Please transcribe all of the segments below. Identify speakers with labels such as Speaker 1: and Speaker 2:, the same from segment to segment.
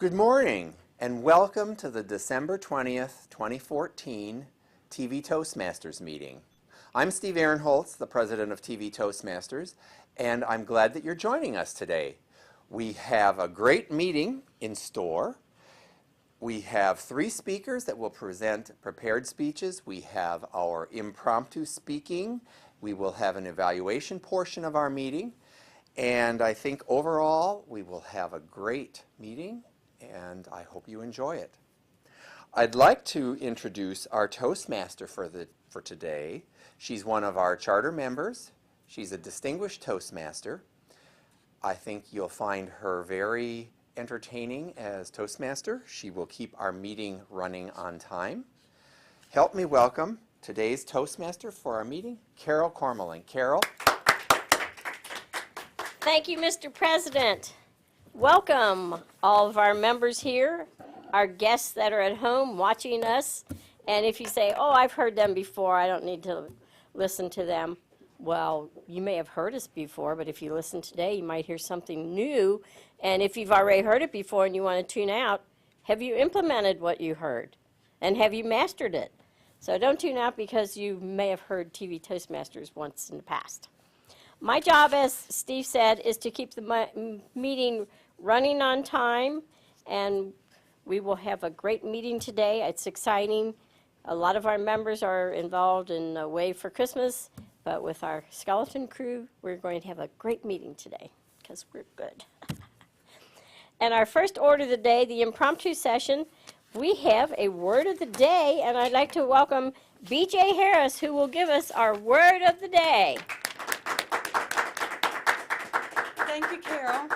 Speaker 1: Good morning and welcome to the December 20th, 2014 TV Toastmasters meeting. I'm Steve Ahrenholz, the president of TV Toastmasters, and I'm glad that you're joining us today. We have a great meeting in store. We have 3 speakers that will present prepared speeches. We have our impromptu speaking. We will have an evaluation portion of our meeting. And I think overall we will have a great meeting, and I hope you enjoy it. I'd like to introduce our Toastmaster for today. She's one of our charter members. She's a distinguished Toastmaster. I think you'll find her very entertaining as Toastmaster. She will keep our meeting running on time. Help me welcome today's Toastmaster for our meeting, Carol Kormelink. Carol.
Speaker 2: Thank you, Mr. President. Welcome all of our members here, our guests that are at home watching us. And if you say, oh, I've heard them before, I don't need to listen to them. Well, you may have heard us before, but if you listen today, you might hear something new. And if you've already heard it before and you want to tune out, have you implemented what you heard? And have you mastered it? So don't tune out because you may have heard TV Toastmasters once in the past. My job, as Steve said, is to keep the meeting running on time, and we will have a great meeting today. It's exciting. A lot of our members are involved in Away for Christmas, but with our skeleton crew, we're going to have a great meeting today because we're good. And our first order of the day, the impromptu session, we have a word of the day, and I'd like to welcome B.J. Harris, who will give us our word of the day.
Speaker 3: Thank you, Carol.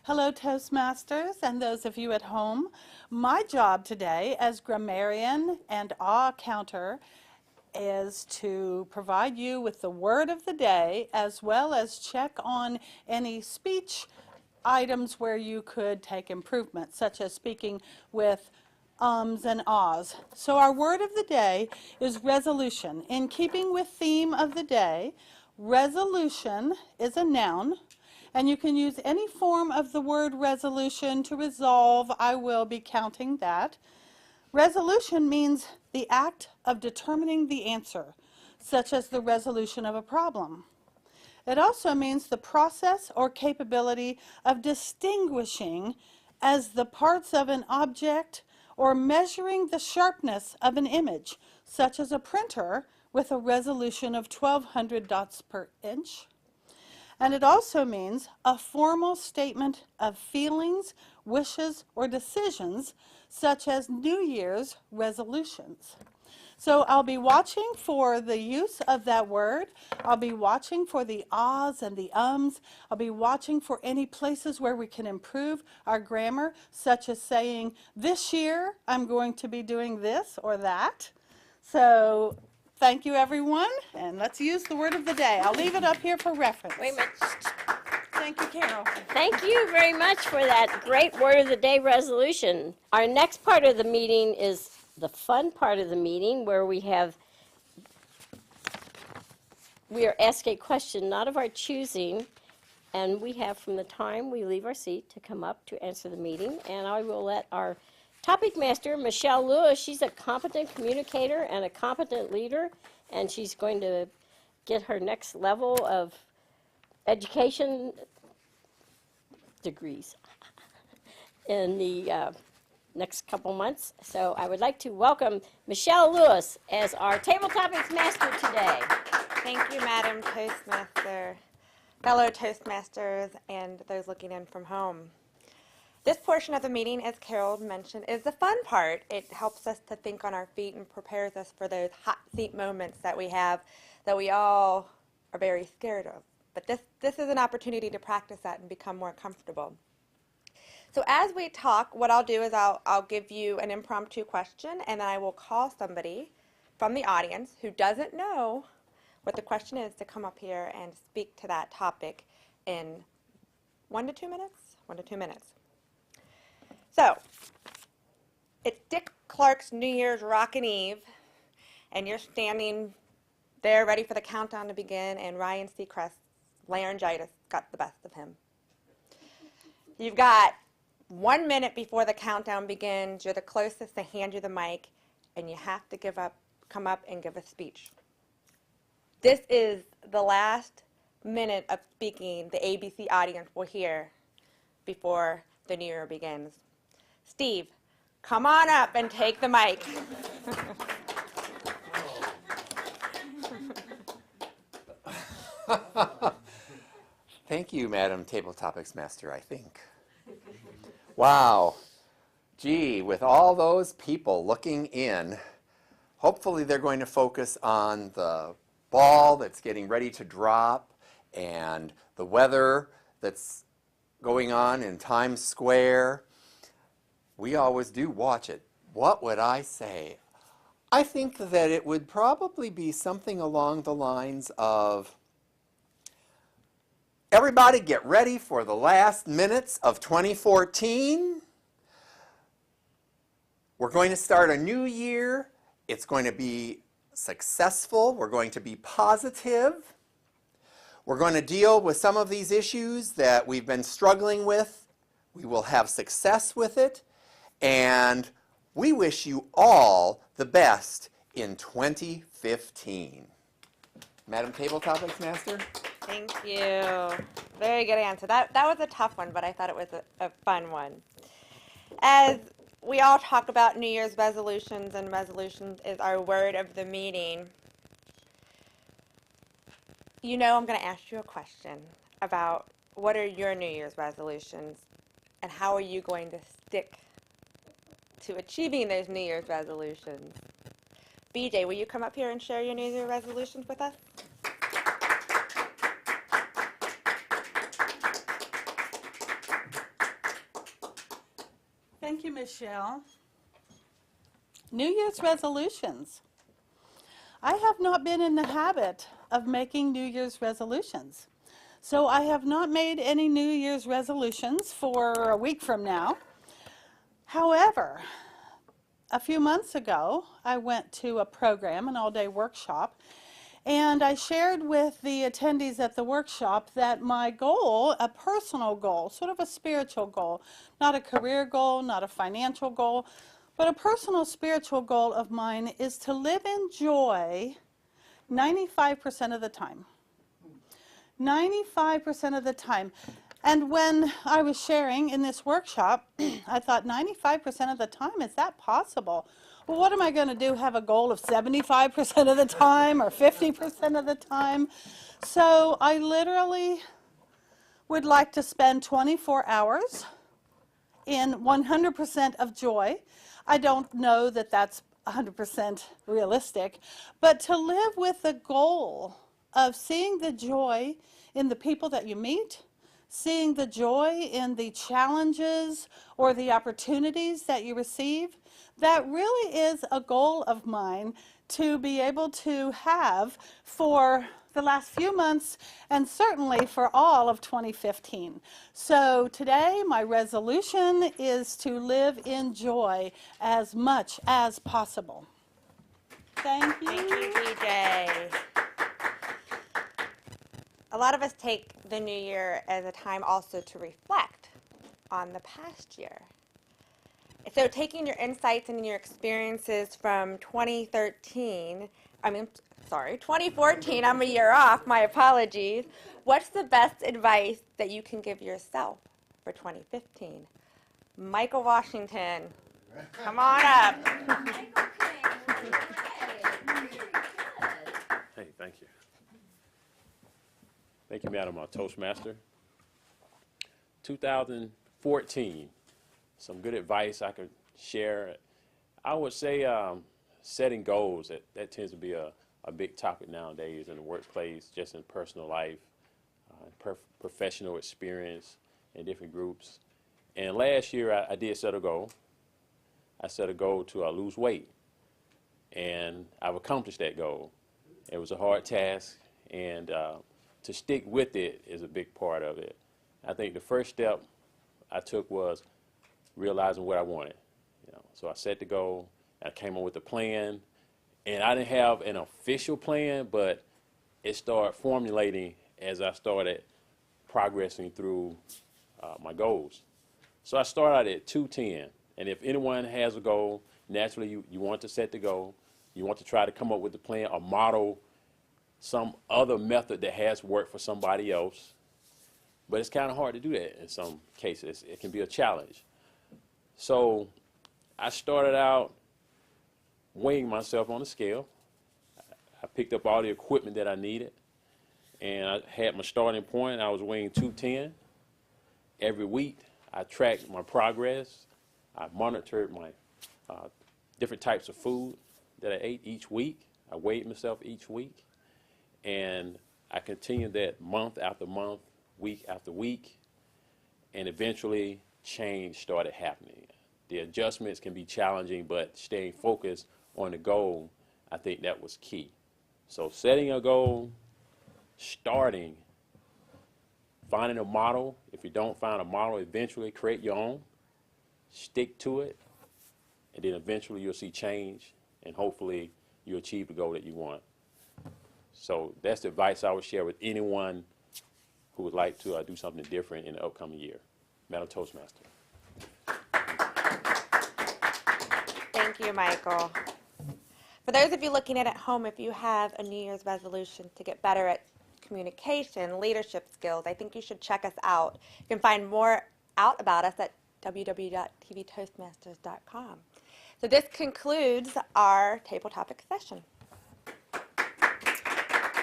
Speaker 3: Hello, Toastmasters, and those of you at home. My job today as grammarian and awe counter is to provide you with the word of the day, as well as check on any speech items where you could take improvement, such as speaking with ums and ahs. So our word of the day is resolution. In keeping with theme of the day, resolution is a noun, and you can use any form of the word resolution to resolve. I will be counting that. Resolution means the act of determining the answer, such as the resolution of a problem. It also means the process or capability of distinguishing as the parts of an object or measuring the sharpness of an image, such as a printer with a resolution of 1200 dots per inch. And it also means a formal statement of feelings, wishes, or decisions, such as New Year's resolutions. So I'll be watching for the use of that word. I'll be watching for the ahs and the ums. I'll be watching for any places where we can improve our grammar, such as saying, this year I'm going to be doing this or that. So thank you, everyone, and let's use the word of the day. I'll leave it up here for reference.
Speaker 2: Wait a minute.
Speaker 3: Thank you, Carol.
Speaker 2: Thank you very much for that great word of the day resolution. Our next part of the meeting is the fun part of the meeting, where we are asked a question not of our choosing, and we have from the time we leave our seat to come up to answer the meeting. And I will let our topic master, Michelle Lewis, she's a competent communicator and a competent leader, and she's going to get her next level of education degrees in the next couple months. So I would like to welcome Michelle Lewis as our Tabletopics master today.
Speaker 4: Thank you, Madam Toastmaster, fellow Toastmasters, and those looking in from home. This portion of the meeting, as Carol mentioned, is the fun part. It helps us to think on our feet and prepares us for those hot seat moments that we have that we all are very scared of. But this is an opportunity to practice that and become more comfortable. So as we talk, what I'll do is I'll give you an impromptu question, and then I will call somebody from the audience who doesn't know what the question is to come up here and speak to that topic in 1 to 2 minutes. 1 to 2 minutes. So, it's Dick Clark's New Year's Rockin' Eve, and you're standing there ready for the countdown to begin, and Ryan Seacrest's laryngitis got the best of him. You've got 1 minute before the countdown begins. You're the closest to hand you the mic, and you have to come up and give a speech. This is the last minute of speaking the ABC audience will hear before the new year begins. Steve, come on up and take the mic.
Speaker 1: Thank you, Madam Tabletopics Master, I think. Wow. Gee, with all those people looking in, hopefully they're going to focus on the ball that's getting ready to drop and the weather that's going on in Times Square. We always do watch it. What would I say? I think that it would probably be something along the lines of, everybody get ready for the last minutes of 2014. We're going to start a new year. It's going to be successful. We're going to be positive. We're going to deal with some of these issues that we've been struggling with. We will have success with it. And we wish you all the best in 2015. Madam Tabletopics Master?
Speaker 4: Thank you. Very good answer. That was a tough one, but I thought it was a fun one. As we all talk about New Year's resolutions, and resolutions is our word of the meeting, you know I'm going to ask you a question about what are your New Year's resolutions and how are you going to stick to achieving those New Year's resolutions. BJ, will you come up here and share your New Year's resolutions with us?
Speaker 3: Thank you, Michelle. New Year's resolutions. I have not been in the habit of making New Year's resolutions. So I have not made any New Year's resolutions for a week from now. However, a few months ago, I went to a program, an all-day workshop, and I shared with the attendees at the workshop that my goal, a personal goal, sort of a spiritual goal, not a career goal, not a financial goal, but a personal spiritual goal of mine is to live in joy 95% of the time. 95% of the time. And when I was sharing in this workshop, I thought 95% of the time, is that possible? Well, what am I going to do? Have a goal of 75% of the time or 50% of the time? So I literally would like to spend 24 hours in 100% of joy. I don't know that that's 100% realistic, but to live with the goal of seeing the joy in the people that you meet, seeing the joy in the challenges or the opportunities that you receive, that really is a goal of mine to be able to have for the last few months and certainly for all of 2015. So today my resolution is to live in joy as much as possible. Thank you.
Speaker 4: Thank you, BJ. A lot of us take the new year as a time also to reflect on the past year. So taking your insights and your experiences from 2014, I'm a year off, my apologies. What's the best advice that you can give yourself for 2015? Michael Washington, come on up.
Speaker 5: Hey, thank you. Thank you, Madam Toastmaster. 2014, some good advice I could share. I would say setting goals. That tends to be a big topic nowadays in the workplace, just in personal life, professional experience in different groups. And last year, I did set a goal. I set a goal to lose weight, and I've accomplished that goal. It was a hard task, and to stick with it is a big part of it. I think the first step I took was realizing what I wanted. So I set the goal, I came up with a plan, and I didn't have an official plan, but it started formulating as I started progressing through my goals. So I start out at 210. And if anyone has a goal, naturally you want to set the goal. You want to try to come up with a plan or model some other method that has worked for somebody else. But it's kind of hard to do that in some cases. It can be a challenge. So I started out weighing myself on a scale. I picked up all the equipment that I needed, and I had my starting point. I was weighing 210. Every week, I tracked my progress. I monitored my different types of food that I ate each week. I weighed myself each week, and I continued that month after month, week after week, and eventually change started happening. The adjustments can be challenging, but staying focused on the goal, I think that was key. So setting a goal, starting, finding a model. If you don't find a model, eventually create your own, stick to it, and then eventually you'll see change, and hopefully you achieve the goal that you want. So that's the advice I would share with anyone who would like to do something different in the upcoming year. Madam Toastmaster.
Speaker 4: Thank you, Michael. For those of you looking at home, if you have a New Year's resolution to get better at communication, leadership skills, I think you should check us out. You can find more out about us at www.tvtoastmasters.com. So this concludes our table topic session.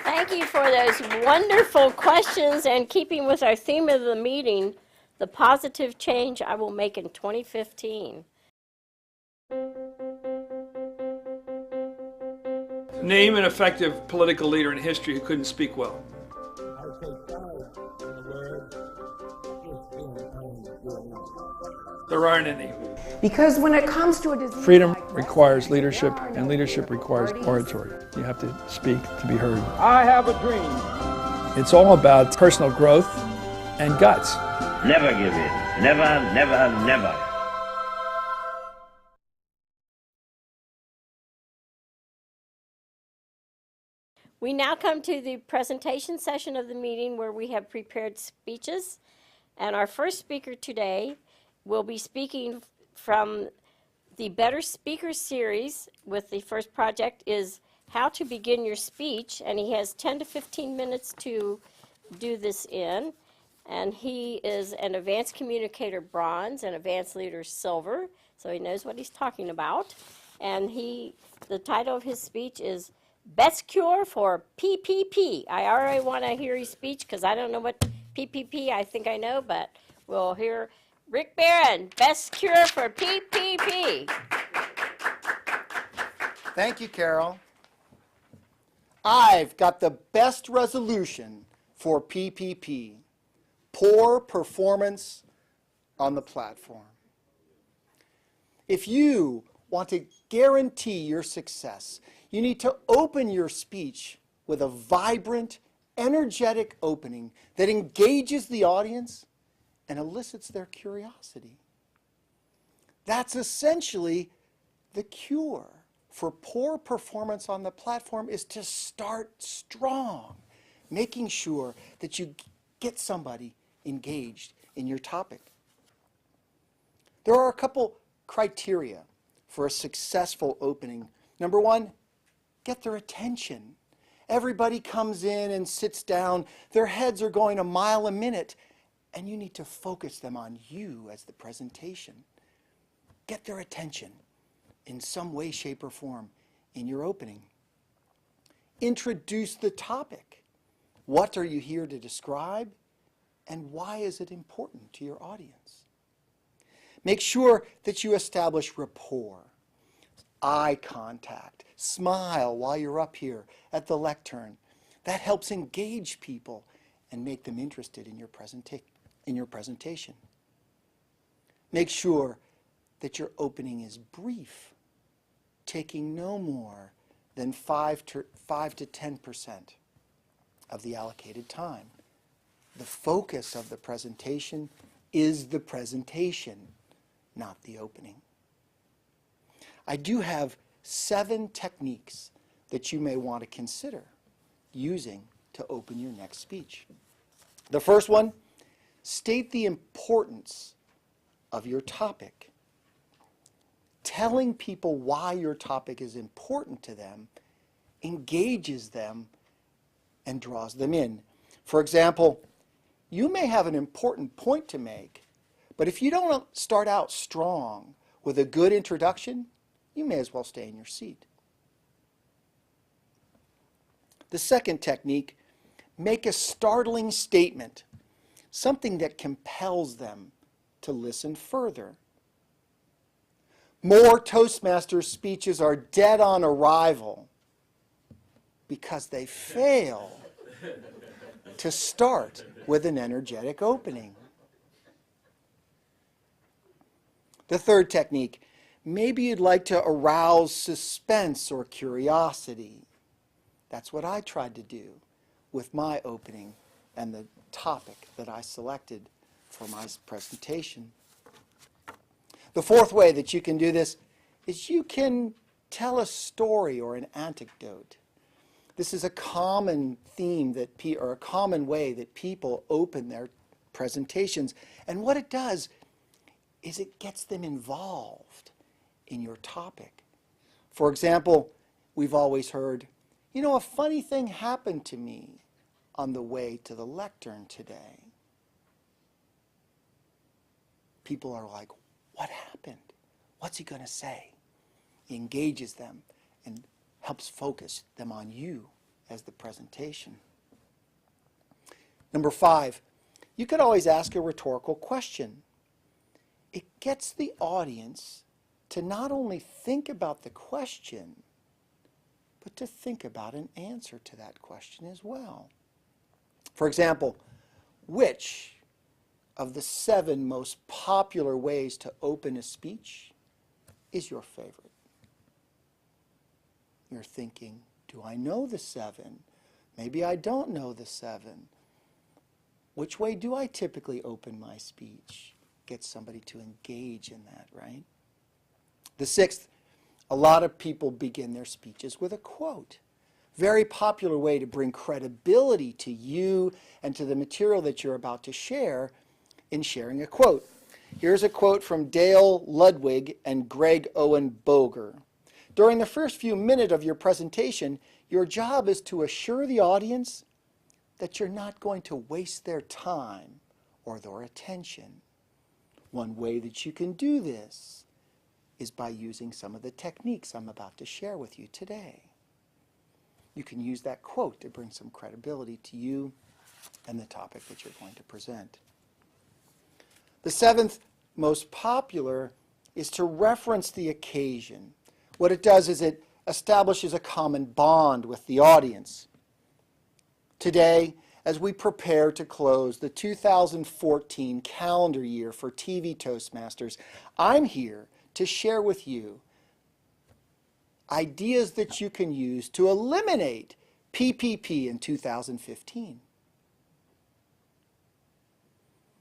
Speaker 2: Thank you for those wonderful questions, and keeping with our theme of the meeting, the positive change I will make in 2015.
Speaker 6: Name an effective political leader in history who couldn't speak well.
Speaker 7: I would say five in the word
Speaker 6: There aren't any.
Speaker 8: Because when it comes to a disease
Speaker 6: Freedom
Speaker 8: like
Speaker 6: requires
Speaker 8: breast
Speaker 6: leadership,
Speaker 8: cancer, there are
Speaker 6: and
Speaker 8: no
Speaker 6: leadership requires
Speaker 8: parties.
Speaker 6: oratory. You have to speak to be heard.
Speaker 7: I have a dream.
Speaker 6: It's all about personal growth and guts.
Speaker 9: Never give in. Never, never, never.
Speaker 2: We now come to the presentation session of the meeting where we have prepared speeches. And our first speaker today will be speaking from the Better Speaker series with the first project is How to Begin Your Speech. And he has 10 to 15 minutes to do this in. And he is an advanced communicator bronze and advanced leader silver. So he knows what he's talking about. And the title of his speech is Best Cure for PPP. I already want to hear his speech because I don't know what PPP, I think I know, but we'll hear Rick Barron, Best Cure for PPP.
Speaker 10: Thank you, Carol. I've got the best resolution for PPP, poor performance on the platform. If you want to guarantee your success, you need to open your speech with a vibrant, energetic opening that engages the audience and elicits their curiosity. That's essentially the cure for poor performance on the platform, is to start strong, making sure that you get somebody engaged in your topic. There are a couple criteria for a successful opening. Number one, get their attention. Everybody comes in and sits down. Their heads are going a mile a minute, and you need to focus them on you as the presentation. Get their attention in some way, shape, or form in your opening. Introduce the topic. What are you here to describe, and why is it important to your audience? Make sure that you establish rapport, eye contact, smile while you're up here at the lectern. That helps engage people and make them interested in your presentation. Make sure that your opening is brief, taking no more than 5 to 10% of the allocated time. The focus of the presentation is the presentation, not the opening. I do have 7 techniques that you may want to consider using to open your next speech. The first one, state the importance of your topic. Telling people why your topic is important to them engages them and draws them in. For example, you may have an important point to make, but if you don't start out strong with a good introduction, you may as well stay in your seat. The second technique, make a startling statement, something that compels them to listen further. More Toastmasters speeches are dead on arrival because they fail to start with an energetic opening. The third technique, maybe you'd like to arouse suspense or curiosity. That's what I tried to do with my opening and the topic that I selected for my presentation. The fourth way that you can do this is you can tell a story or an anecdote. This is a common theme or a common way that people open their presentations. And what it does is it gets them involved in your topic. For example, we've always heard, you know, a funny thing happened to me on the way to the lectern today. People are like, what happened? What's he going to say? He engages them and helps focus them on you as the presentation. Number 5, you could always ask a rhetorical question. It gets the audience to not only think about the question, but to think about an answer to that question as well. For example, which of the 7 most popular ways to open a speech is your favorite? You're thinking, do I know the 7? Maybe I don't know the 7. Which way do I typically open my speech? Get somebody to engage in that, right? The 6th, a lot of people begin their speeches with a quote. Very popular way to bring credibility to you and to the material that you're about to share in sharing a quote. Here's a quote from Dale Ludwig and Greg Owen Boger. During the first few minutes of your presentation, your job is to assure the audience that you're not going to waste their time or their attention. One way that you can do this is by using some of the techniques I'm about to share with you today. You can use that quote to bring some credibility to you and the topic that you're going to present. The 7th most popular is to reference the occasion. What it does is it establishes a common bond with the audience. Today, as we prepare to close the 2014 calendar year for TV Toastmasters, I'm here to share with you ideas that you can use to eliminate PPP in 2015.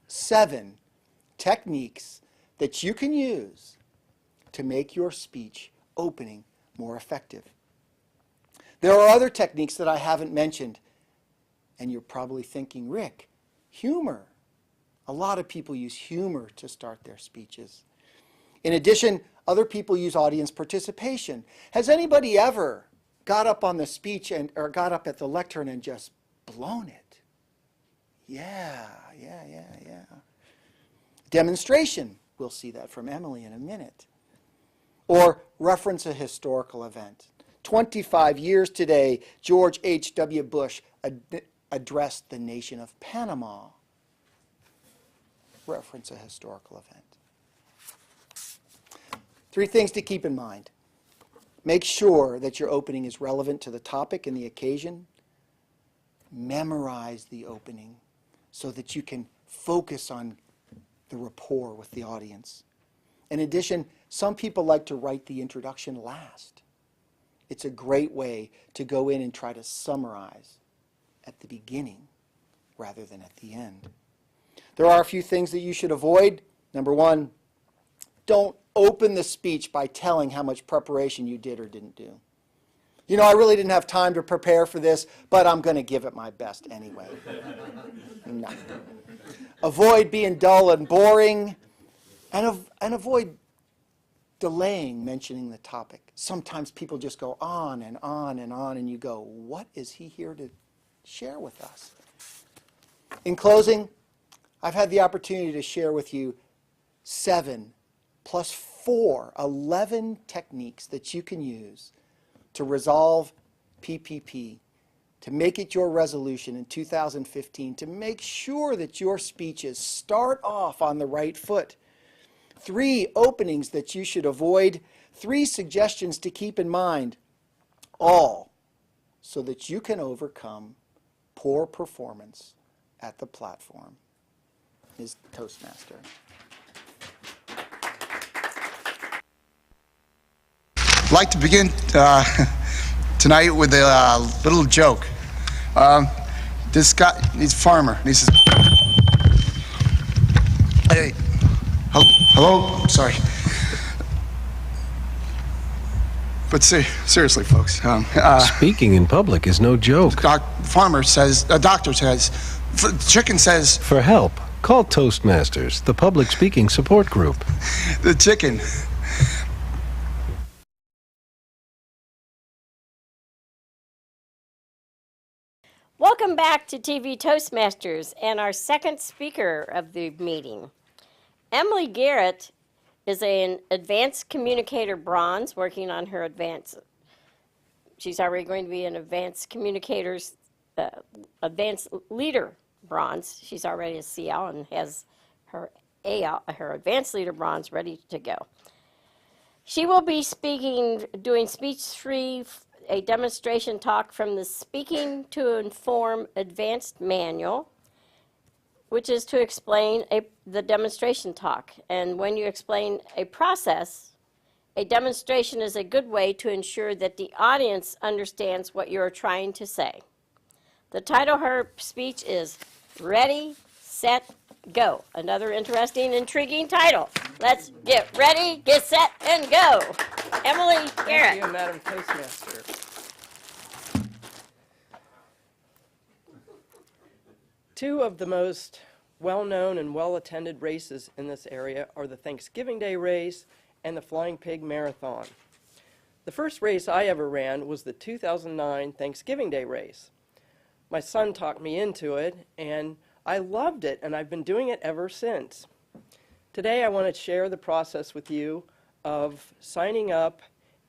Speaker 10: 7 techniques that you can use to make your speech opening more effective. There are other techniques that I haven't mentioned, and you're probably thinking, Rick, humor. A lot of people use humor to start their speeches. In addition, other people use audience participation. Has anybody ever got up on the speech or got up at the lectern and just blown it? Yeah. Demonstration. We'll see that from Emily in a minute. Or reference a historical event. 25 years today, George H.W. Bush addressed the nation of Panama. Reference a historical event. 3 things to keep in mind. Make sure that your opening is relevant to the topic and the occasion. Memorize the opening so that you can focus on the rapport with the audience. In addition, some people like to write the introduction last. It's a great way to go in and try to summarize at the beginning rather than at the end. There are a few things that you should avoid. Number 1, don't open the speech by telling how much preparation you did or didn't do. You know, I really didn't have time to prepare for this, but I'm going to give it my best anyway. No. Avoid being dull and boring. And avoid delaying mentioning the topic. Sometimes people just go on and on and on, and you go, what is he here to share with us? In closing, I've had the opportunity to share with you 7 plus 4, 11 techniques that you can use to resolve PPP, to make it your resolution in 2015, to make sure that your speeches start off on the right foot. 3 openings that you should avoid, 3 suggestions to keep in mind, all so that you can overcome poor performance at the platform. Ms. Toastmaster.
Speaker 11: I'd like to begin tonight with a little joke. This guy, he's a farmer, and he says, hey, hello, sorry. But seriously, folks.
Speaker 12: Speaking in public is no joke.
Speaker 11: Farmer says, doctor says, chicken says...
Speaker 12: For help, call Toastmasters, the public speaking support group.
Speaker 11: The chicken...
Speaker 2: Welcome back to TV Toastmasters and our second speaker of the meeting. Emily Garrett is an advanced communicator bronze, working on her she's already going to be an advanced communicators, advanced leader bronze. She's already a CL and has her her advanced leader bronze ready to go. She will be doing speech 3, a demonstration talk from the Speaking to Inform Advanced Manual, which is to explain the demonstration talk. And when you explain a process, a demonstration is a good way to ensure that the audience understands what you're trying to say. The title of her speech is Ready, Set, Go. Another interesting, intriguing title. Let's get ready, get set, and go. Emily Garrett.
Speaker 13: Thank you, Madam Toastmaster. Two of the most well-known and well-attended races in this area are the Thanksgiving Day race and the Flying Pig Marathon. The first race I ever ran was the 2009 Thanksgiving Day race. My son talked me into it, and I loved it, and I've been doing it ever since. Today I want to share the process with you of signing up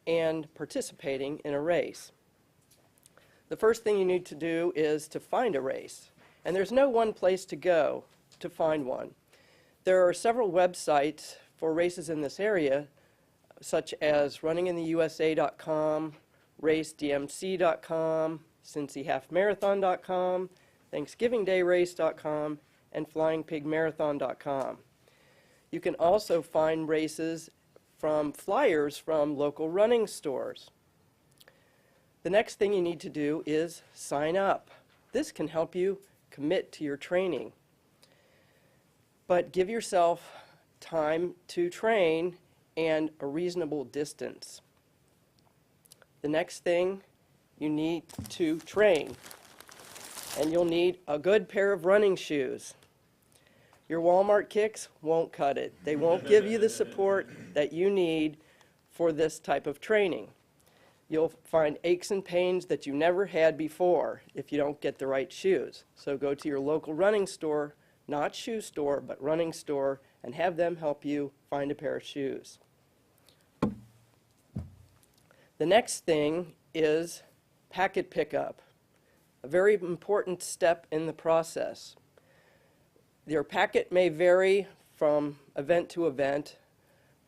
Speaker 13: and participating in a race. The first thing you need to do is to find a race. And there's no one place to go to find one. There are several websites for races in this area, such as runningintheusa.com, racedmc.com, cincyhalfmarathon.com, thanksgivingdayrace.com, and flyingpigmarathon.com. You can also find races from flyers from local running stores. The next thing you need to do is sign up. This can help you commit to your training. But give yourself time to train and a reasonable distance. The next thing, you need to train. And you'll need a good pair of running shoes. Your Walmart kicks won't cut it. They won't give you the support that you need for this type of training. You'll find aches and pains that you never had before if you don't get the right shoes. So go to your local running store, not shoe store, but running store, and have them help you find a pair of shoes. The next thing is packet pickup, a very important step in the process. Your packet may vary from event to event,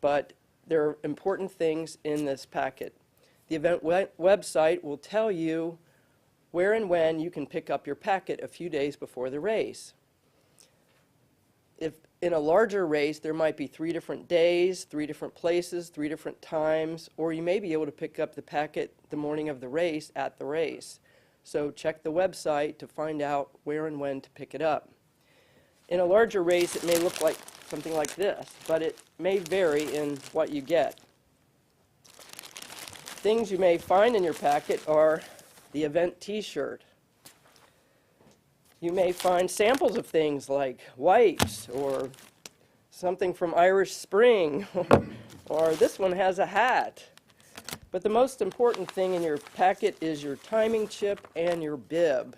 Speaker 13: but there are important things in this packet. The event website will tell you where and when you can pick up your packet a few days before the race. If in a larger race, there might be 3 different days, 3 different places, 3 different times, or you may be able to pick up the packet the morning of the race at the race. So check the website to find out where and when to pick it up. In a larger race, it may look like something like this, but it may vary in what you get. Things you may find in your packet are the event t-shirt. You may find samples of things like wipes or something from Irish Spring, or this one has a hat. But the most important thing in your packet is your timing chip and your bib.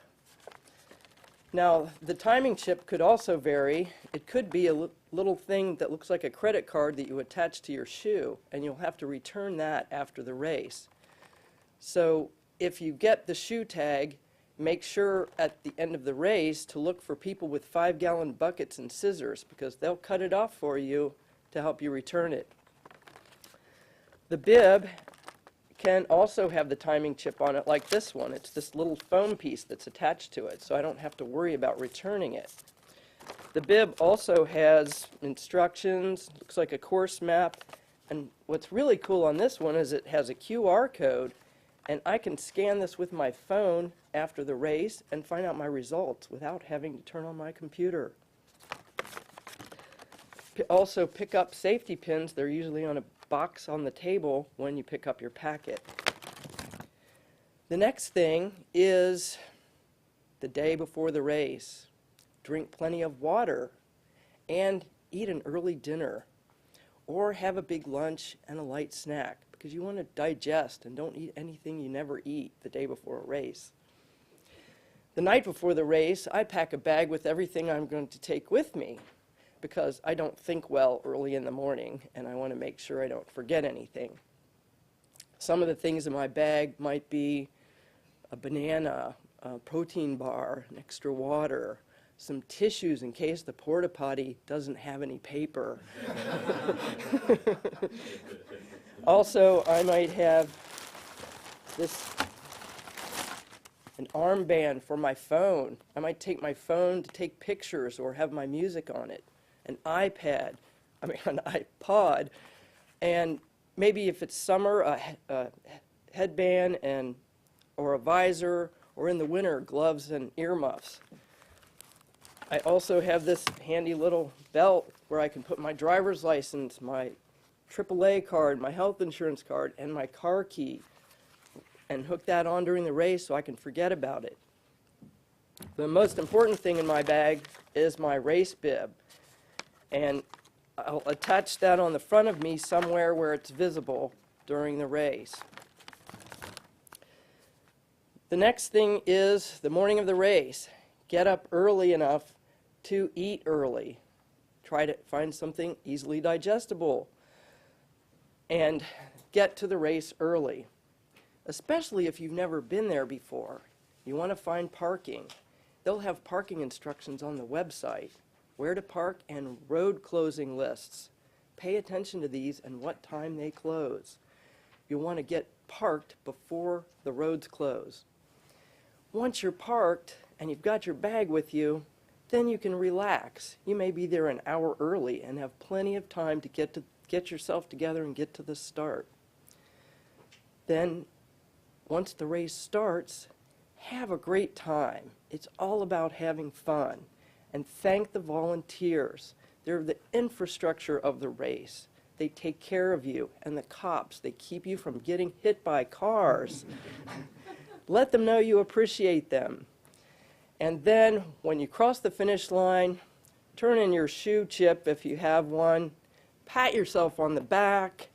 Speaker 13: Now, the timing chip could also vary. It could be a little thing that looks like a credit card that you attach to your shoe, and you'll have to return that after the race. So if you get the shoe tag, make sure at the end of the race to look for people with 5-gallon buckets and scissors, because they'll cut it off for you to help you return it. The bib can also have the timing chip on it like this one. It's this little foam piece that's attached to it, so I don't have to worry about returning it. The bib also has instructions, looks like a course map, and what's really cool on this one is it has a QR code, and I can scan this with my phone after the race and find out my results without having to turn on my computer. Also pick up safety pins. They're usually on a box on the table when you pick up your packet. The next thing is the day before the race. Drink plenty of water and eat an early dinner, or have a big lunch and a light snack, because you want to digest and don't eat anything you never eat the day before a race. The night before the race, I pack a bag with everything I'm going to take with me, because I don't think well early in the morning, and I want to make sure I don't forget anything. Some of the things in my bag might be a banana, a protein bar, an extra water, some tissues in case the porta potty doesn't have any paper. Also, I might have an armband for my phone. I might take my phone to take pictures or have my music on it. An iPod, and maybe if it's summer, a headband or a visor, or in the winter, gloves and earmuffs. I also have this handy little belt where I can put my driver's license, my AAA card, my health insurance card, and my car key, and hook that on during the race so I can forget about it. The most important thing in my bag is my race bib, and I'll attach that on the front of me somewhere where it's visible during the race. The next thing is the morning of the race. Get up early enough to eat early. Try to find something easily digestible. And get to the race early, especially if you've never been there before. You want to find parking. They'll have parking instructions on the website, where to park, and road closing lists. Pay attention to these and what time they close. You'll want to get parked before the roads close. Once you're parked and you've got your bag with you, then you can relax. You may be there an hour early and have plenty of time to get yourself together and get to the start. Then, once the race starts, have a great time. It's all about having fun. And thank the volunteers. They're the infrastructure of the race. They take care of you. And the cops, they keep you from getting hit by cars. Let them know you appreciate them. And then, when you cross the finish line, turn in your shoe chip if you have one, pat yourself on the back,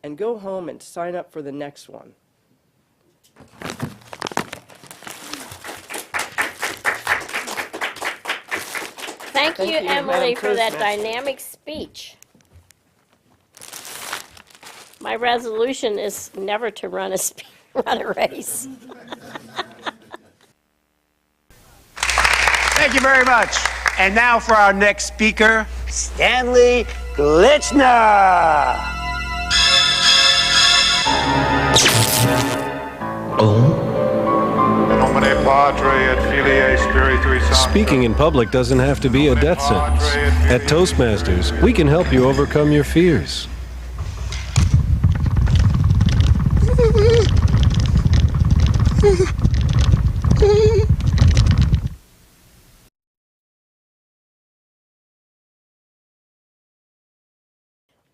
Speaker 13: and go home and sign up for the next one.
Speaker 2: Thank you, Emily, for that dynamic speech. My resolution is never to run a race.
Speaker 9: Thank you very much. And now for our next speaker, Stanley Glitchner.
Speaker 12: Speaking in public doesn't have to be a death sentence. At Toastmasters, we can help you overcome your fears.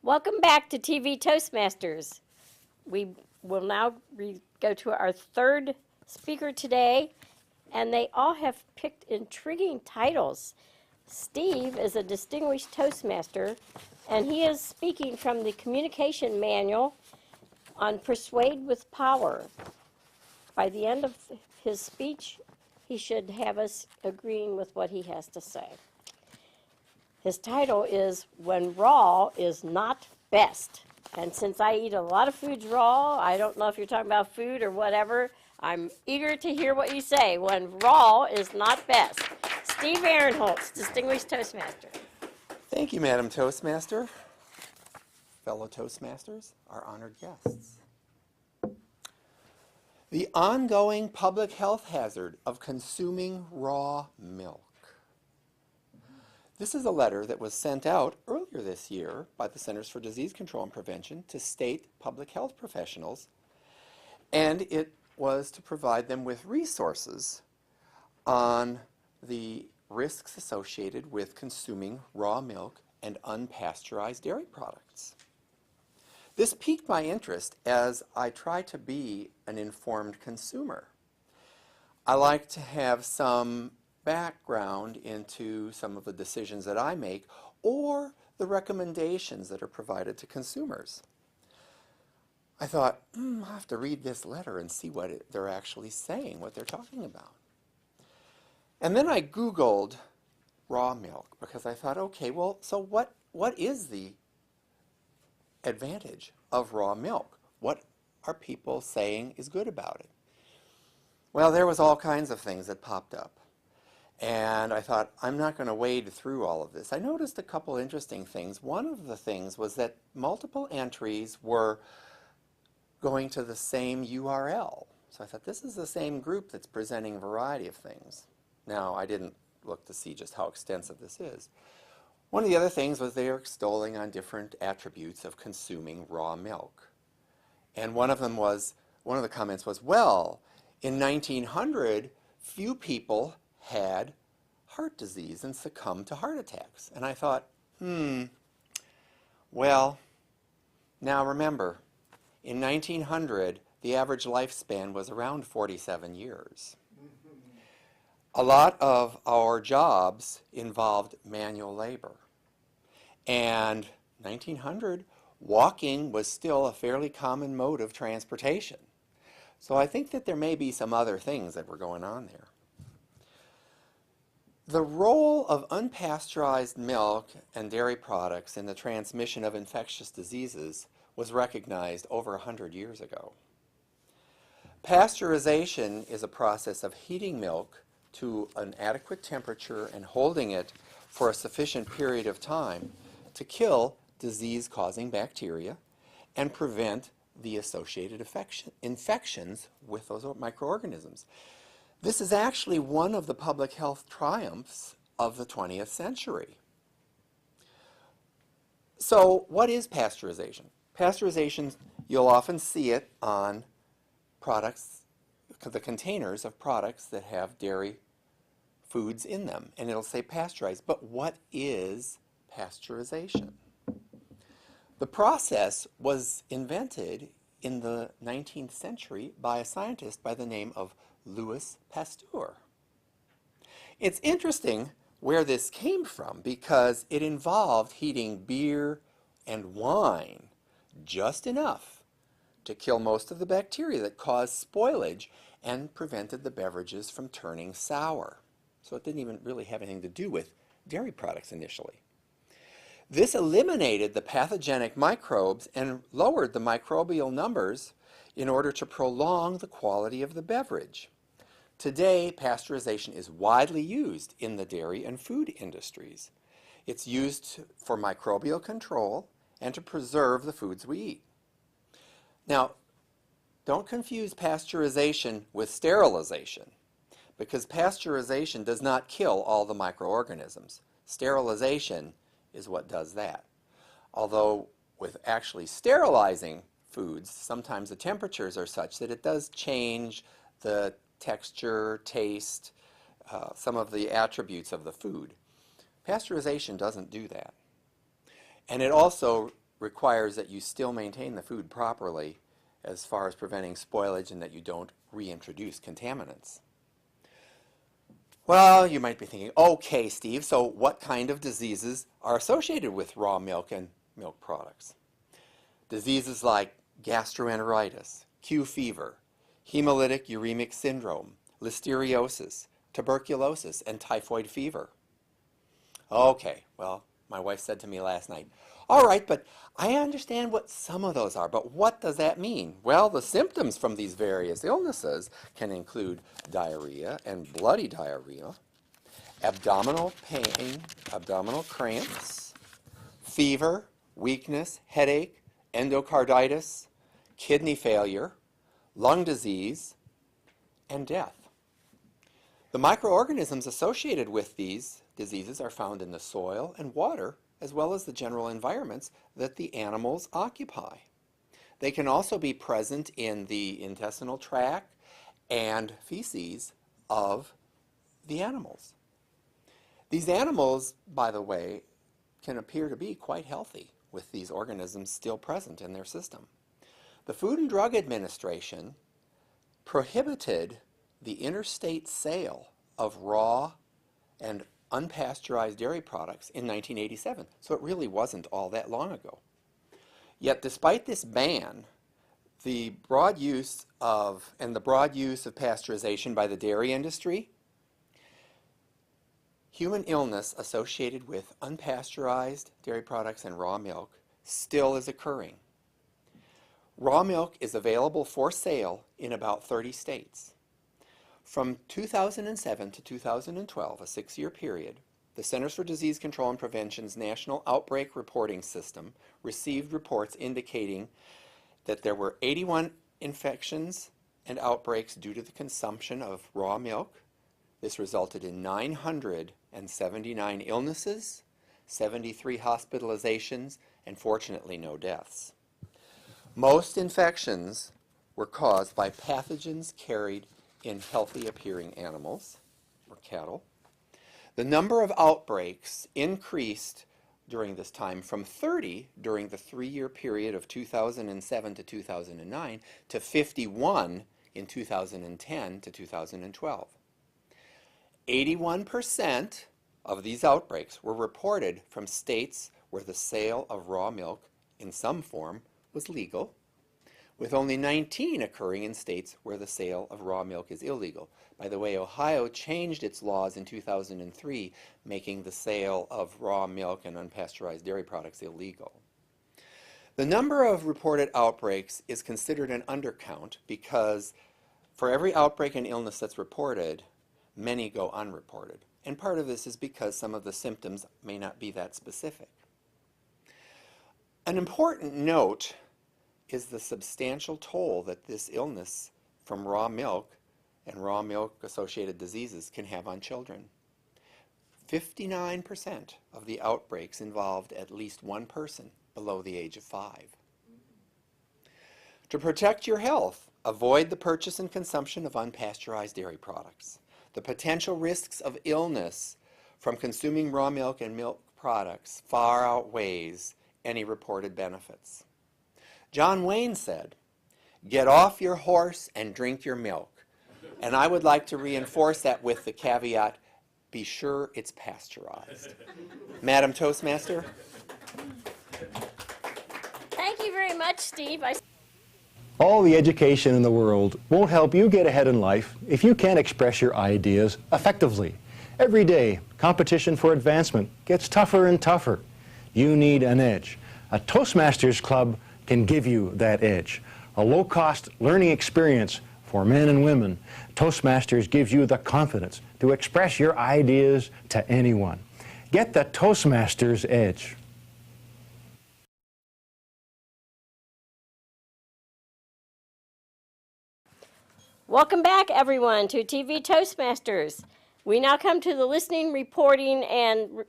Speaker 2: Welcome back to TV Toastmasters. We will now go to our third speaker today, and they all have picked intriguing titles. Steve is a distinguished Toastmaster, and he is speaking from the communication manual on Persuade with Power. By the end of his speech, he should have us agreeing with what he has to say. His title is When Raw is Not Best. And since I eat a lot of foods raw, I don't know if you're talking about food or whatever, I'm eager to hear what you say. When raw is not best. Steve Ahrenholz, Distinguished Toastmaster.
Speaker 1: Thank you, Madam Toastmaster. Fellow Toastmasters, our honored guests. The ongoing public health hazard of consuming raw milk. This is a letter that was sent out earlier this year by the Centers for Disease Control and Prevention to state public health professionals, and it was to provide them with resources on the risks associated with consuming raw milk and unpasteurized dairy products. This piqued my interest as I try to be an informed consumer. I like to have some background into some of the decisions that I make or the recommendations that are provided to consumers. I thought, I'll have to read this letter and see what they're actually saying, what they're talking about. And then I Googled raw milk because I thought, okay, well, so what is the advantage of raw milk? What are people saying is good about it? Well, there was all kinds of things that popped up. And I thought, I'm not going to wade through all of this. I noticed a couple interesting things. One of the things was that multiple entries were going to the same URL. So I thought, this is the same group that's presenting a variety of things. Now, I didn't look to see just how extensive this is. One of the other things was they were extolling on different attributes of consuming raw milk. And one of the comments was, well, in 1900, few people had heart disease and succumbed to heart attacks. And I thought, well, now remember, in 1900, the average lifespan was around 47 years. A lot of our jobs involved manual labor. And 1900, walking was still a fairly common mode of transportation. So I think that there may be some other things that were going on there. The role of unpasteurized milk and dairy products in the transmission of infectious diseases was recognized over 100 years ago. Pasteurization is a process of heating milk to an adequate temperature and holding it for a sufficient period of time to kill disease-causing bacteria and prevent the associated infections with those microorganisms. This is actually one of the public health triumphs of the 20th century. So what is pasteurization? Pasteurization, you'll often see it on products, the containers of products that have dairy foods in them, and it'll say pasteurized. But what is pasteurization? The process was invented in the 19th century by a scientist by the name of Louis Pasteur. It's interesting where this came from because it involved heating beer and wine just enough to kill most of the bacteria that caused spoilage and prevented the beverages from turning sour. So it didn't even really have anything to do with dairy products initially. This eliminated the pathogenic microbes and lowered the microbial numbers in order to prolong the quality of the beverage. Today, pasteurization is widely used in the dairy and food industries. It's used for microbial control and to preserve the foods we eat. Now, don't confuse pasteurization with sterilization, because pasteurization does not kill all the microorganisms. Sterilization is what does that. Although with actually sterilizing foods, sometimes the temperatures are such that it does change the texture, taste, some of the attributes of the food. Pasteurization doesn't do that. And it also requires that you still maintain the food properly as far as preventing spoilage and that you don't reintroduce contaminants. Well, you might be thinking, okay, Steve, so what kind of diseases are associated with raw milk and milk products? Diseases like gastroenteritis, Q fever, hemolytic uremic syndrome, listeriosis, tuberculosis, and typhoid fever. Okay, well, my wife said to me last night, all right, but I understand what some of those are, but what does that mean? Well, the symptoms from these various illnesses can include diarrhea and bloody diarrhea, abdominal pain, abdominal cramps, fever, weakness, headache, endocarditis, kidney failure, lung disease, and death. The microorganisms associated with these diseases are found in the soil and water, as well as the general environments that the animals occupy. They can also be present in the intestinal tract and feces of the animals. These animals, by the way, can appear to be quite healthy with these organisms still present in their system. The Food and Drug Administration prohibited the interstate sale of raw and unpasteurized dairy products in 1987, so it really wasn't all that long ago. Yet despite this ban, the broad use of pasteurization by the dairy industry, human illness associated with unpasteurized dairy products and raw milk still is occurring. Raw milk is available for sale in about 30 states. From 2007 to 2012, a 6-year period, the Centers for Disease Control and Prevention's National Outbreak Reporting System received reports indicating that there were 81 infections and outbreaks due to the consumption of raw milk. This resulted in 979 illnesses, 73 hospitalizations, and fortunately no deaths. Most infections were caused by pathogens carried in healthy appearing animals or cattle. The number of outbreaks increased during this time from 30 during the 3-year period of 2007 to 2009 to 51 in 2010 to 2012. 81% of these outbreaks were reported from states where the sale of raw milk in some form was legal, with only 19 occurring in states where the sale of raw milk is illegal. By the way, Ohio changed its laws in 2003, making the sale of raw milk and unpasteurized dairy products illegal. The number of reported outbreaks is considered an undercount because for every outbreak and illness that's reported, many go unreported. And part of this is because some of the symptoms may not be that specific. An important note is the substantial toll that this illness from raw milk and raw milk associated diseases can have on children. 59% of the outbreaks involved at least one person below the age of 5. To protect your health, avoid the purchase and consumption of unpasteurized dairy products. The potential risks of illness from consuming raw milk and milk products far outweighs any reported benefits. John Wayne said, "Get off your horse and drink your milk." And I would like to reinforce that with the caveat, be sure it's pasteurized. Madam Toastmaster?
Speaker 2: Thank you very much, Steve.
Speaker 14: All the education in the world won't help you get ahead in life if you can't express your ideas effectively. Every day, competition for advancement gets tougher and tougher. You need an edge. A Toastmasters club can give you that edge. A low-cost learning experience for men and women. Toastmasters gives you the confidence to express your ideas to anyone. Get the Toastmasters edge.
Speaker 2: Welcome back, everyone, to TV Toastmasters. We now come to the listening, reporting, and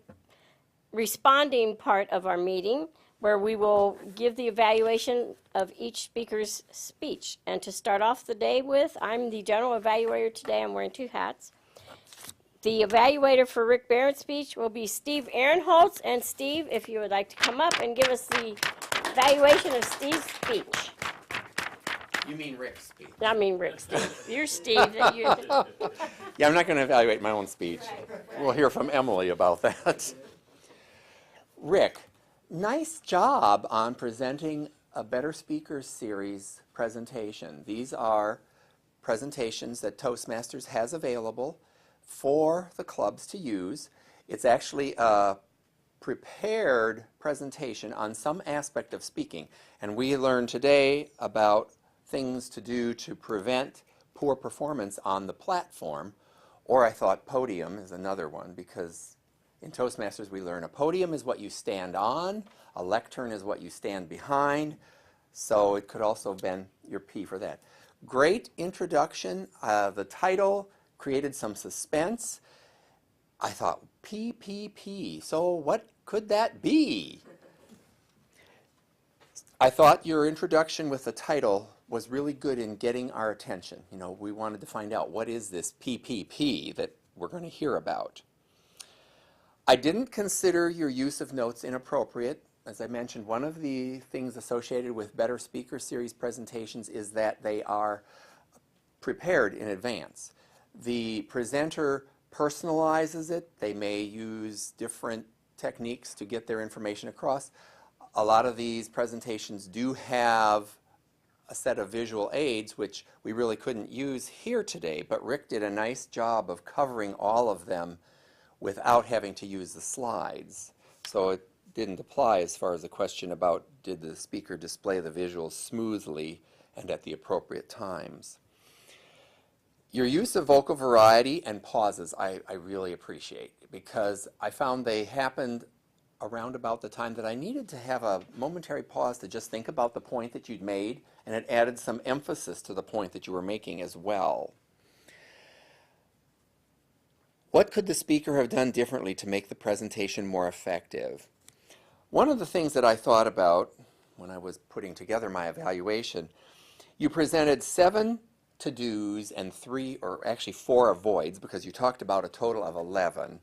Speaker 2: responding part of our meeting, where we will give the evaluation of each speaker's speech. And to start off the day with, I'm the general evaluator today. I'm wearing 2 hats. The evaluator for Rick Barron's speech will be Steve Ahrenholz. And Steve, if you would like to come up and give us the evaluation of Steve's speech.
Speaker 1: You mean Rick's speech.
Speaker 2: I mean Rick, Steve. You're Steve.
Speaker 1: Yeah, I'm not going to evaluate my own speech. We'll hear from Emily about that. Rick, nice job on presenting a Better Speakers Series presentation. These are presentations that Toastmasters has available for the clubs to use. It's actually a prepared presentation on some aspect of speaking. And we learned today about things to do to prevent poor performance on the platform. Or I thought podium is another one, because in Toastmasters we learn a podium is what you stand on, a lectern is what you stand behind, so it could also have been your P for that. Great introduction. The title created some suspense. I thought, PPP, so what could that be? I thought your introduction with the title was really good in getting our attention. You know, we wanted to find out what is this PPP that we're going to hear about. I didn't consider your use of notes inappropriate. As I mentioned, one of the things associated with Better Speaker Series presentations is that they are prepared in advance. The presenter personalizes it. They may use different techniques to get their information across. A lot of these presentations do have a set of visual aids, which we really couldn't use here today, but Rick did a nice job of covering all of them without having to use the slides. So it didn't apply as far as the question about did the speaker display the visuals smoothly and at the appropriate times. Your use of vocal variety and pauses I really appreciate, because I found they happened around about the time that I needed to have a momentary pause to just think about the point that you'd made, and it added some emphasis to the point that you were making as well. What could the speaker have done differently to make the presentation more effective? One of the things that I thought about when I was putting together my evaluation, you presented 7 to-dos and 3 or actually 4 avoids, because you talked about a total of 11.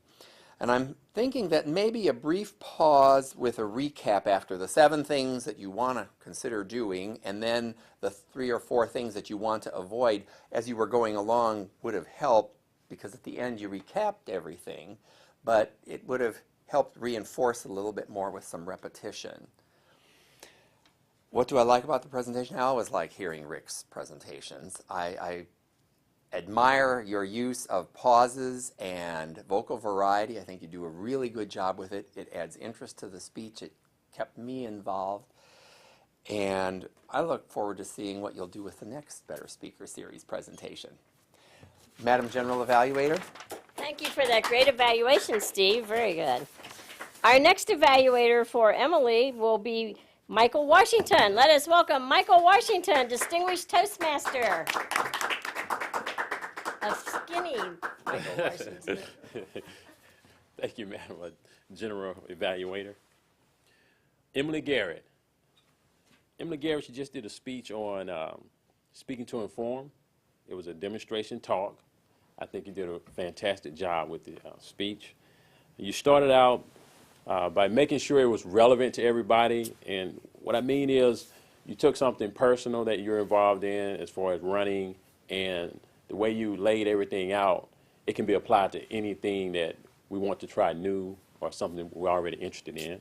Speaker 1: And I'm thinking that maybe a brief pause with a recap after the 7 things that you want to consider doing, and then the 3 or 4 things that you want to avoid as you were going along would have helped, because at the end you recapped everything, but it would have helped reinforce a little bit more with some repetition. What do I like about the presentation? I always like hearing Rick's presentations. I admire your use of pauses and vocal variety. I think you do a really good job with it. It adds interest to the speech. It kept me involved. And I look forward to seeing what you'll do with the next Better Speaker Series presentation. Madam General Evaluator.
Speaker 2: Thank you for that great evaluation, Steve. Very good. Our next evaluator for Emily will be Michael Washington. Let us welcome Michael Washington, Distinguished Toastmaster. A skinny Michael Washington.
Speaker 5: Thank you, Madam General Evaluator. Emily Garrett. Emily Garrett, she just did a speech on speaking to inform. It was a demonstration talk. I think you did a fantastic job with the speech. You started out by making sure it was relevant to everybody, and what I mean is you took something personal that you're involved in as far as running, and the way you laid everything out, it can be applied to anything that we want to try new or something we're already interested in.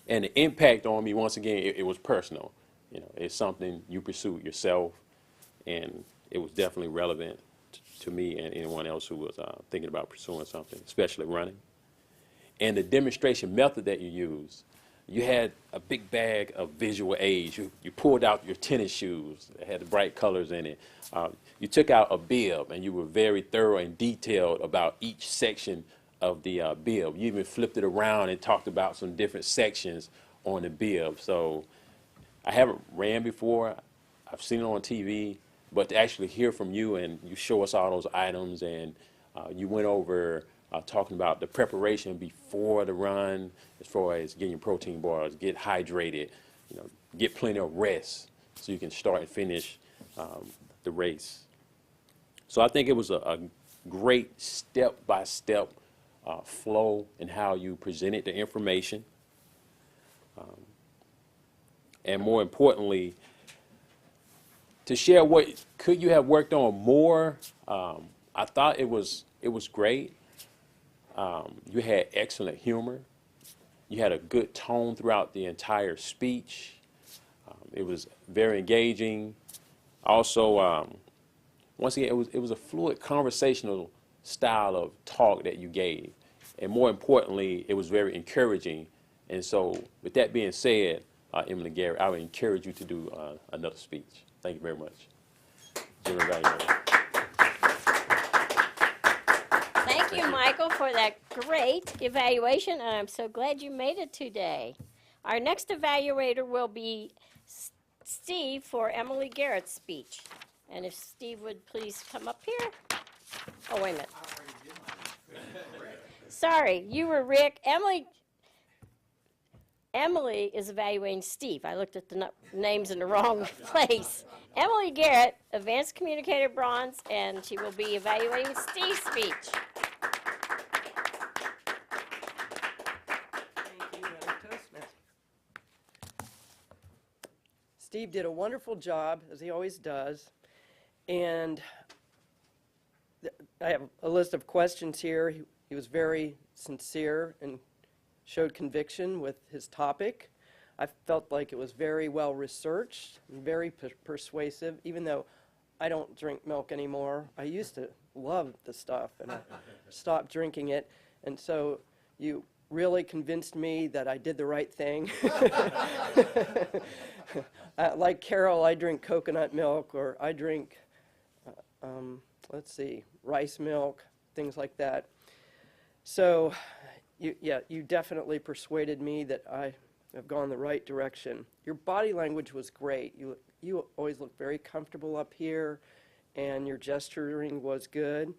Speaker 5: And the impact on me, once again, it was personal. You know, it's something you pursued yourself, and it was definitely relevant to me and anyone else who was thinking about pursuing something, especially running. And the demonstration method that you used, you had a big bag of visual aids. You pulled out your tennis shoes that had the bright colors in it. You took out a bib, and you were very thorough and detailed about each section of the bib. You even flipped it around and talked about some different sections on the bib. So I haven't ran before. I've seen it on TV. But to actually hear from you, and you show us all those items, and you went over talking about the preparation before the run, as far as getting your protein bars, get hydrated, you know, get plenty of rest so you can start and finish the race. So I think it was a great step-by-step flow in how you presented the information. And more importantly, To share what could you have worked on more, I thought it was great. You had excellent humor. You had a good tone throughout the entire speech. It was very engaging. Also, once again, it was a fluid conversational style of talk that you gave. And more importantly, it was very encouraging. And so with that being said, Emily Garrett, I would encourage you to do another speech. Thank you very much. General Evaluator.
Speaker 2: Thank you, Michael, for that great evaluation, and I'm so glad you made it today. Our next evaluator will be Steve for Emily Garrett's speech. And if Steve would please come up here. Oh, wait a minute. Sorry, you were Rick. Emily is evaluating Steve. I looked at the names in the wrong place. Emily Garrett, Advanced Communicator Bronze, and she will be evaluating Steve's speech.
Speaker 13: Steve did a wonderful job, as he always does, and I have a list of questions here. He was very sincere and showed conviction with his topic. I felt like it was very well researched and very persuasive, even though I don't drink milk anymore. I used to love the stuff, and I stopped drinking it, and so you really convinced me that I did the right thing. Like Carol, I drink coconut milk, or I drink, let's see, rice milk, things like that. So, you definitely persuaded me that I have gone the right direction. Your body language was great. You always looked very comfortable up here, and your gesturing was good.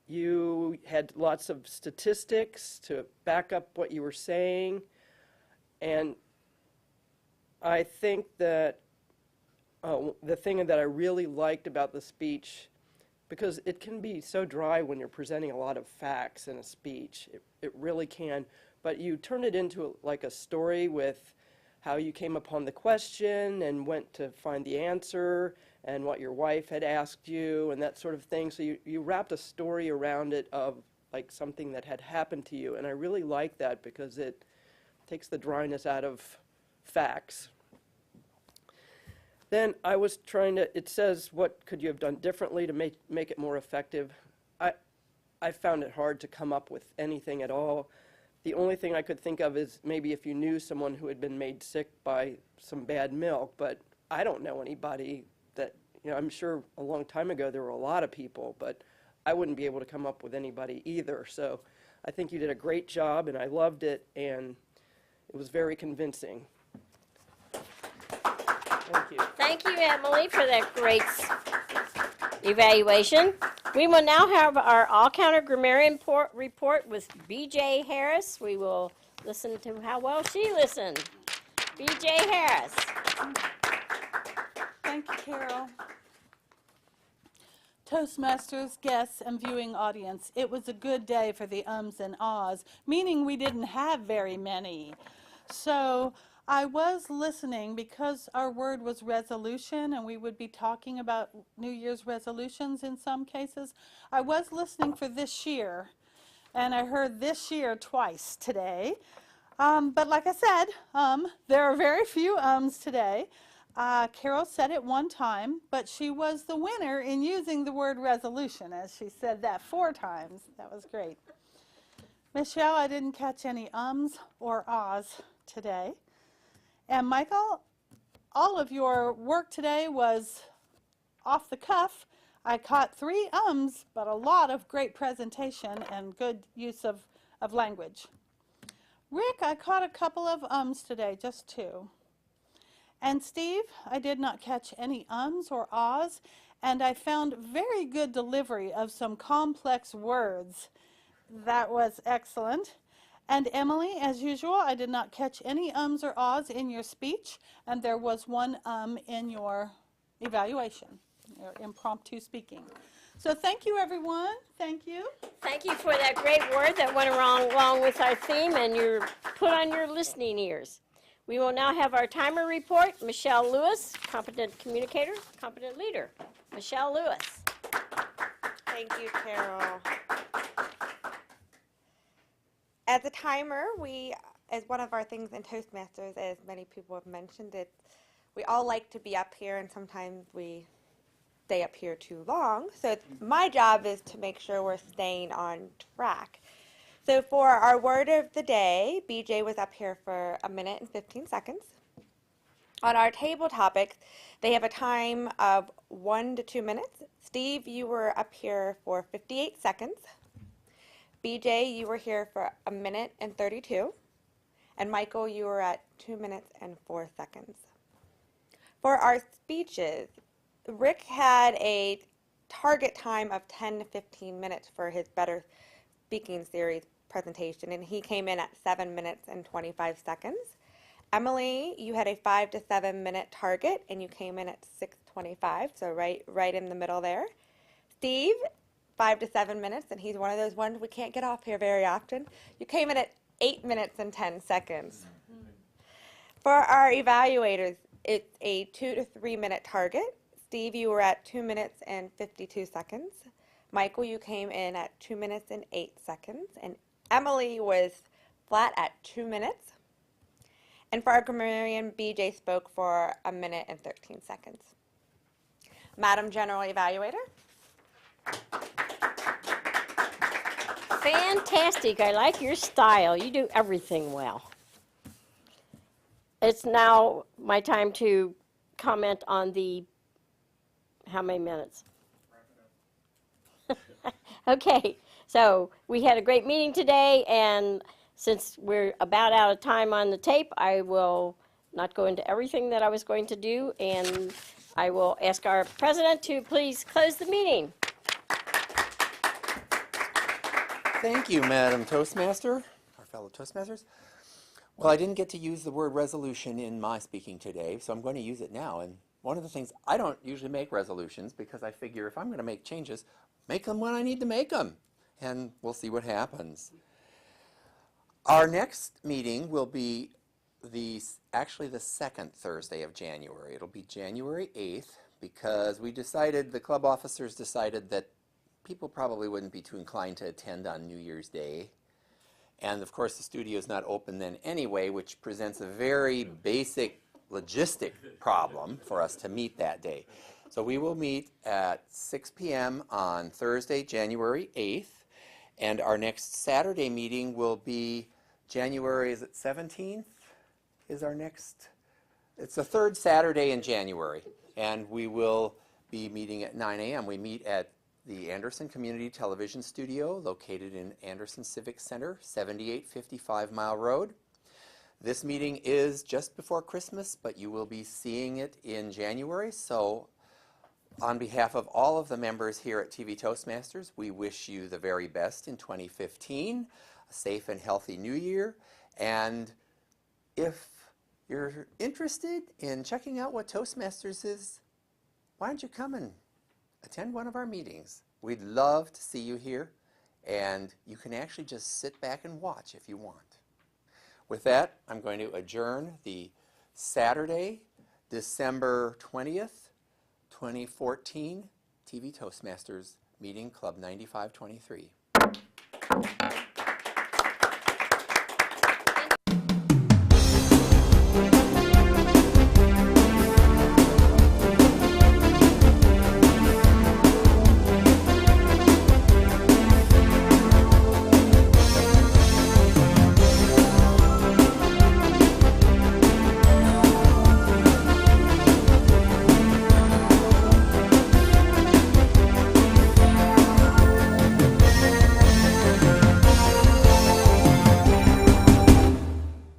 Speaker 13: You had lots of statistics to back up what you were saying, and I think that the thing that I really liked about the speech, because it can be so dry when you're presenting a lot of facts in a speech, it really can, but you turn it into like a story with how you came upon the question and went to find the answer and what your wife had asked you and that sort of thing. So you wrapped a story around it of like something that had happened to you, and I really like that because it takes the dryness out of facts. Then I was trying to, it says, what could you have done differently to make it more effective? I found it hard to come up with anything at all. The only thing I could think of is maybe if you knew someone who had been made sick by some bad milk, but I don't know anybody that, I'm sure a long time ago there were a lot of people, but I wouldn't be able to come up with anybody either. So I think you did a great job, and I loved it, and it was very convincing. Thank you.
Speaker 2: Thank you, Emily, for that great evaluation. We will now have our all-counter grammarian report with B.J. Harris. We will listen to how well she listened. B.J. Harris.
Speaker 3: Thank you, Carol. Toastmasters, guests, and viewing audience, it was a good day for the ums and ahs, meaning we didn't have very many. So I was listening because our word was resolution, and we would be talking about New Year's resolutions in some cases. I was listening for this year, and I heard this year twice today. But like I said, there are very few ums today. Carol said it one time, but she was the winner in using the word resolution, as she said that 4 times. That was great. Michelle, I didn't catch any ums or ahs today. And Michael, all of your work today was off the cuff. I caught 3 ums, but a lot of great presentation and good use of language. Rick, I caught a couple of ums today, just 2. And Steve, I did not catch any ums or ahs, and I found very good delivery of some complex words. That was excellent. And Emily, as usual, I did not catch any ums or ahs in your speech, and there was 1 in your evaluation, your impromptu speaking. So thank you, everyone. Thank you.
Speaker 2: Thank you for that great word that went along with our theme, and you're put on your listening ears. We will now have our timer report. Michelle Lewis, competent communicator, competent leader. Michelle Lewis.
Speaker 4: Thank you, Carol. As a timer, as one of our things in Toastmasters, as many people have mentioned, we all like to be up here, and sometimes we stay up here too long. So my job is to make sure we're staying on track. So for our word of the day, BJ was up here for 1 minute and 15 seconds. On our table topics, they have a time of 1 to 2 minutes. Steve, you were up here for 58 seconds. BJ, you were here for 1 minute and 32. And Michael, you were at 2 minutes and 4 seconds. For our speeches, Rick had a target time of 10 to 15 minutes for his Better Speaking Series presentation, and he came in at 7 minutes and 25 seconds. Emily, you had a 5 to 7 minute target, and you came in at 6:25, so right in the middle there. Steve, 5 to 7 minutes, and he's one of those ones we can't get off here very often. You came in at 8 minutes and 10 seconds. For our evaluators, it's a 2 to 3 minute target. Steve, you were at 2 minutes and 52 seconds. Michael, you came in at 2 minutes and 8 seconds. And Emily was flat at 2 minutes. And for our grammarian, BJ spoke for 1 minute and 13 seconds. Madam General Evaluator.
Speaker 2: Fantastic. I like your style. You do everything well. It's now my time to comment on the, how many minutes? Okay, so we had a great meeting today, and since we're about out of time on the tape, I will not go into everything that I was going to do, and I will ask our president to please close the meeting.
Speaker 1: Thank you, Madam Toastmaster, our fellow Toastmasters. Well, I didn't get to use the word resolution in my speaking today, so I'm going to use it now. And one of the things, I don't usually make resolutions because I figure if I'm going to make changes, make them when I need to make them, and we'll see what happens. Our next meeting will be actually the second Thursday of January. It'll be January 8th because the club officers decided that people probably wouldn't be too inclined to attend on New Year's Day. And of course the studio is not open then anyway, which presents a very basic logistic problem for us to meet that day. So we will meet at 6 p.m. on Thursday, January 8th, and our next Saturday meeting will be January, is it 17th? Is our next, it's the third Saturday in January, and we will be meeting at 9 a.m. We meet at the Anderson Community Television Studio, located in Anderson Civic Center, 7855 Mile Road. This meeting is just before Christmas, but you will be seeing it in January, so on behalf of all of the members here at TV Toastmasters, we wish you the very best in 2015, a safe and healthy new year, and if you're interested in checking out what Toastmasters is, why don't you come and attend one of our meetings. We'd love to see you here, and you can actually just sit back and watch if you want. With that, I'm going to adjourn the Saturday, December 20th, 2014 TV Toastmasters meeting, Club 9523.